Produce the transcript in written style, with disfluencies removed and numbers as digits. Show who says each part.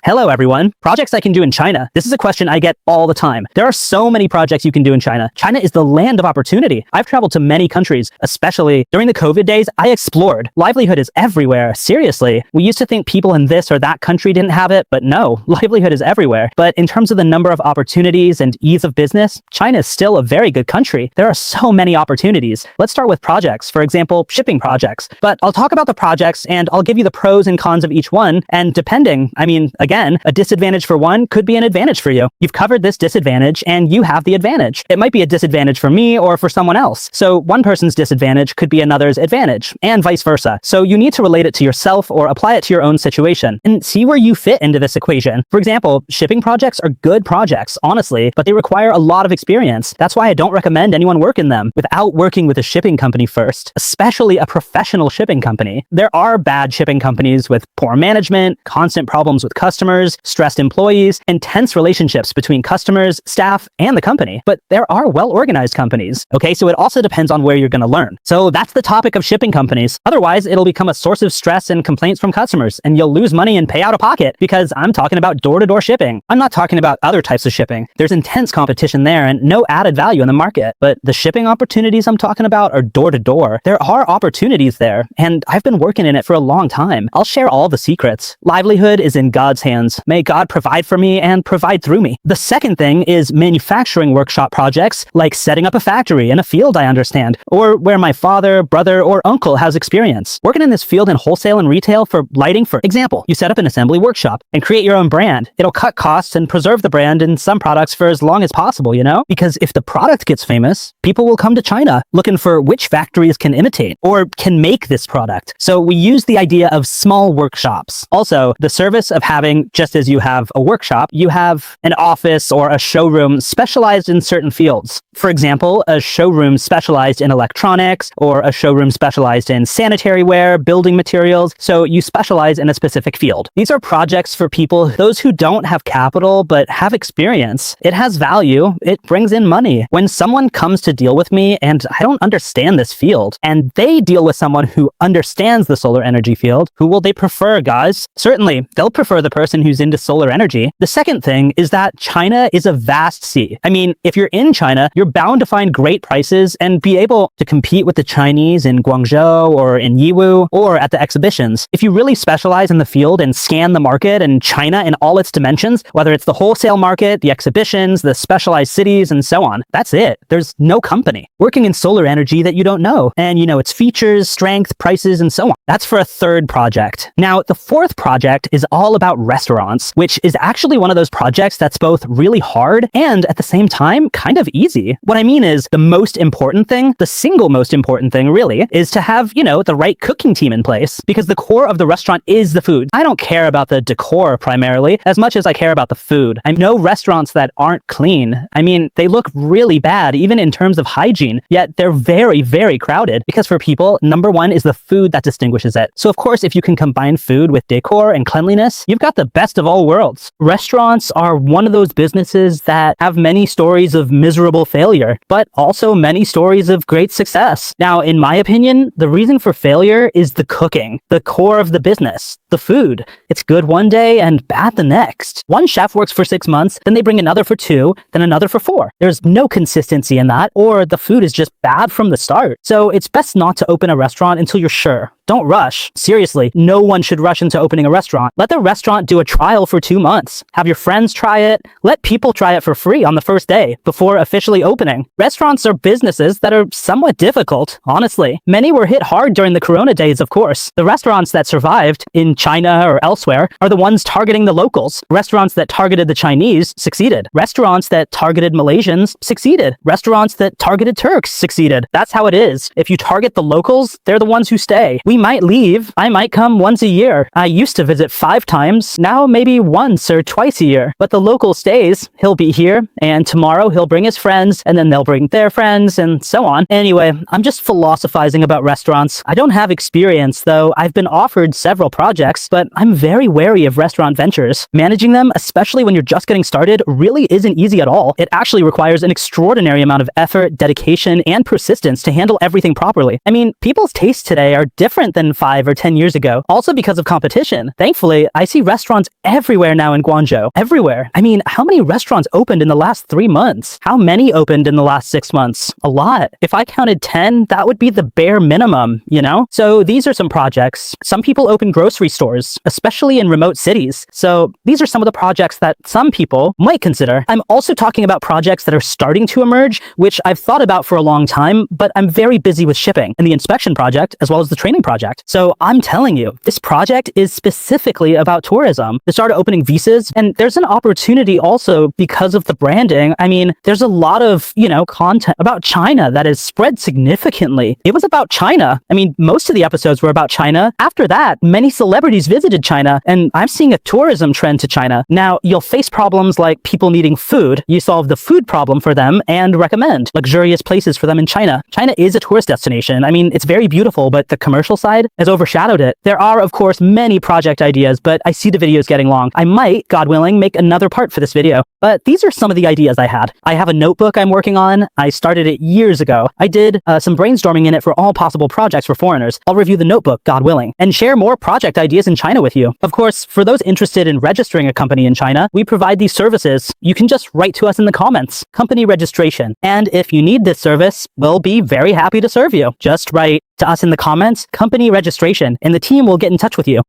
Speaker 1: Hello, everyone. Projects I can do in China. This is a question I get all the time. There are so many projects you can do in China. China is the land of opportunity. I've traveled to many countries, especially during the COVID days. I explored. Livelihood is everywhere. Seriously. We used to think people in this or that country didn't have it, but no, livelihood is everywhere. But in terms of the number of opportunities and ease of business, China is still a very good country. There are so many opportunities. Let's start with projects. For example, shipping projects. But I'll talk about the projects and I'll give you the pros and cons of each one. And depending, again, a disadvantage for one could be an advantage for you. You've covered this disadvantage and you have the advantage. It might be a disadvantage for me or for someone else. So one person's disadvantage could be another's advantage and vice versa. So you need to relate it to yourself or apply it to your own situation and see where you fit into this equation. For example, shipping projects are good projects, honestly, but they require a lot of experience. That's why I don't recommend anyone work in them without working with a shipping company first, especially a professional shipping company. There are bad shipping companies with poor management, constant problems with customers, stressed employees, and tense relationships between customers, staff, and the company. But there are well-organized companies. Okay, so it also depends on where you're going to learn. So that's the topic of shipping companies. Otherwise, it'll become a source of stress and complaints from customers, and you'll lose money and pay out of pocket because I'm talking about door-to-door shipping. I'm not talking about other types of shipping. There's intense competition there and no added value in the market. But the shipping opportunities I'm talking about are door-to-door. There are opportunities there, and I've been working in it for a long time. I'll share all the secrets. Livelihood is in God's hands. May God provide for me and provide through me. The second thing is manufacturing workshop projects, like setting up a factory in a field I understand, or where my father, brother, or uncle has experience. Working in this field in wholesale and retail for lighting, for example, you set up an assembly workshop and create your own brand. It'll cut costs and preserve the brand in some products for as long as possible, Because if the product gets famous, people will come to China looking for which factories can imitate or can make this product. So we use the idea of small workshops. Also, the service of having, just as you have a workshop, you have an office or a showroom specialized in certain fields. For example, a showroom specialized in electronics or a showroom specialized in sanitary ware, building materials. So you specialize in a specific field. These are projects for people, those who don't have capital but have experience. It has value. It brings in money. When someone comes to deal with me and I don't understand this field and they deal with someone who understands the solar energy field, who will they prefer, guys? Certainly, they'll prefer the person who's into solar energy. The second thing is that China is a vast sea. If you're in China, you're bound to find great prices and be able to compete with the Chinese in Guangzhou or in Yiwu or at the exhibitions. If you really specialize in the field and scan the market and China in all its dimensions, whether it's the wholesale market, the exhibitions, the specialized cities, and so on, that's it. There's no company working in solar energy that you don't know. And you know its features, strength, prices, and so on. That's for a third project. Now, the fourth project is all about restaurants, which is actually one of those projects that's both really hard and at the same time kind of easy. What I mean is the most important thing, the single most important thing really, is to have, the right cooking team in place because the core of the restaurant is the food. I don't care about the decor primarily as much as I care about the food. I know restaurants that aren't clean. They look really bad even in terms of hygiene, yet they're very, very crowded because for people, number one is the food that distinguishes it. So of course, if you can combine food with decor and cleanliness, you've got the best of all worlds. Restaurants are one of those businesses that have many stories of miserable failure, but also many stories of great success. Now, in my opinion, the reason for failure is the cooking, the core of the business, the food. It's good one day and bad the next. One chef works for 6 months, then they bring another for 2, then another for 4. There's no consistency in that, or the food is just bad from the start. So it's best not to open a restaurant until you're sure. Don't rush. Seriously, no one should rush into opening a restaurant. Let the restaurant do a trial for 2 months. Have your friends try it. Let people try it for free on the first day before officially opening. Restaurants are businesses that are somewhat difficult, honestly. Many were hit hard during the Corona days, of course. The restaurants that survived in China or elsewhere are the ones targeting the locals. Restaurants that targeted the Chinese succeeded. Restaurants that targeted Malaysians succeeded. Restaurants that targeted Turks succeeded. That's how it is. If you target the locals, they're the ones who stay. We might leave. I might come once a year. I used to visit 5 times. Now maybe once or twice a year. But the local stays. He'll be here, and tomorrow he'll bring his friends, and then they'll bring their friends, and so on. Anyway, I'm just philosophizing about restaurants. I don't have experience, though I've been offered several projects projects, but I'm very wary of restaurant ventures. Managing them, especially when you're just getting started, really isn't easy at all. It actually requires an extraordinary amount of effort, dedication, and persistence to handle everything properly. I mean, people's tastes today are different than 5 or 10 years ago, also because of competition. Thankfully, I see restaurants everywhere now in Guangzhou. Everywhere. I mean, how many restaurants opened in the last 3 months? How many opened in the last 6 months? A lot. If I counted 10, that would be the bare minimum, you know? So these are some projects. Some people open grocery stores, especially in remote cities. So these are some of the projects that some people might consider. I'm also talking about projects that are starting to emerge, which I've thought about for a long time, but I'm very busy with shipping and the inspection project, as well as the training project. So I'm telling you, this project is specifically about tourism. They started opening visas, and there's an opportunity also because of the branding. I mean, there's a lot of, content about China that is spread significantly. It was about China. I mean, most of the episodes were about China. After that, many celebrities visited China, and I'm seeing a tourism trend to China. Now, you'll face problems like people needing food. You solve the food problem for them and recommend luxurious places for them in China. China is a tourist destination. I mean, it's very beautiful, but the commercial side has overshadowed it. There are, of course, many project ideas, but I see the videos getting long. I might, God willing, make another part for this video. But these are some of the ideas I had. I have a notebook I'm working on. I started it years ago. I did some brainstorming in it for all possible projects for foreigners. I'll review the notebook, God willing, and share more project ideas in China with you. Of course, for those interested in registering a company in China, we provide these services. You can just write to us in the comments, company registration. And if you need this service, we'll be very happy to serve you. Just write to us in the comments, company registration, and the team will get in touch with you.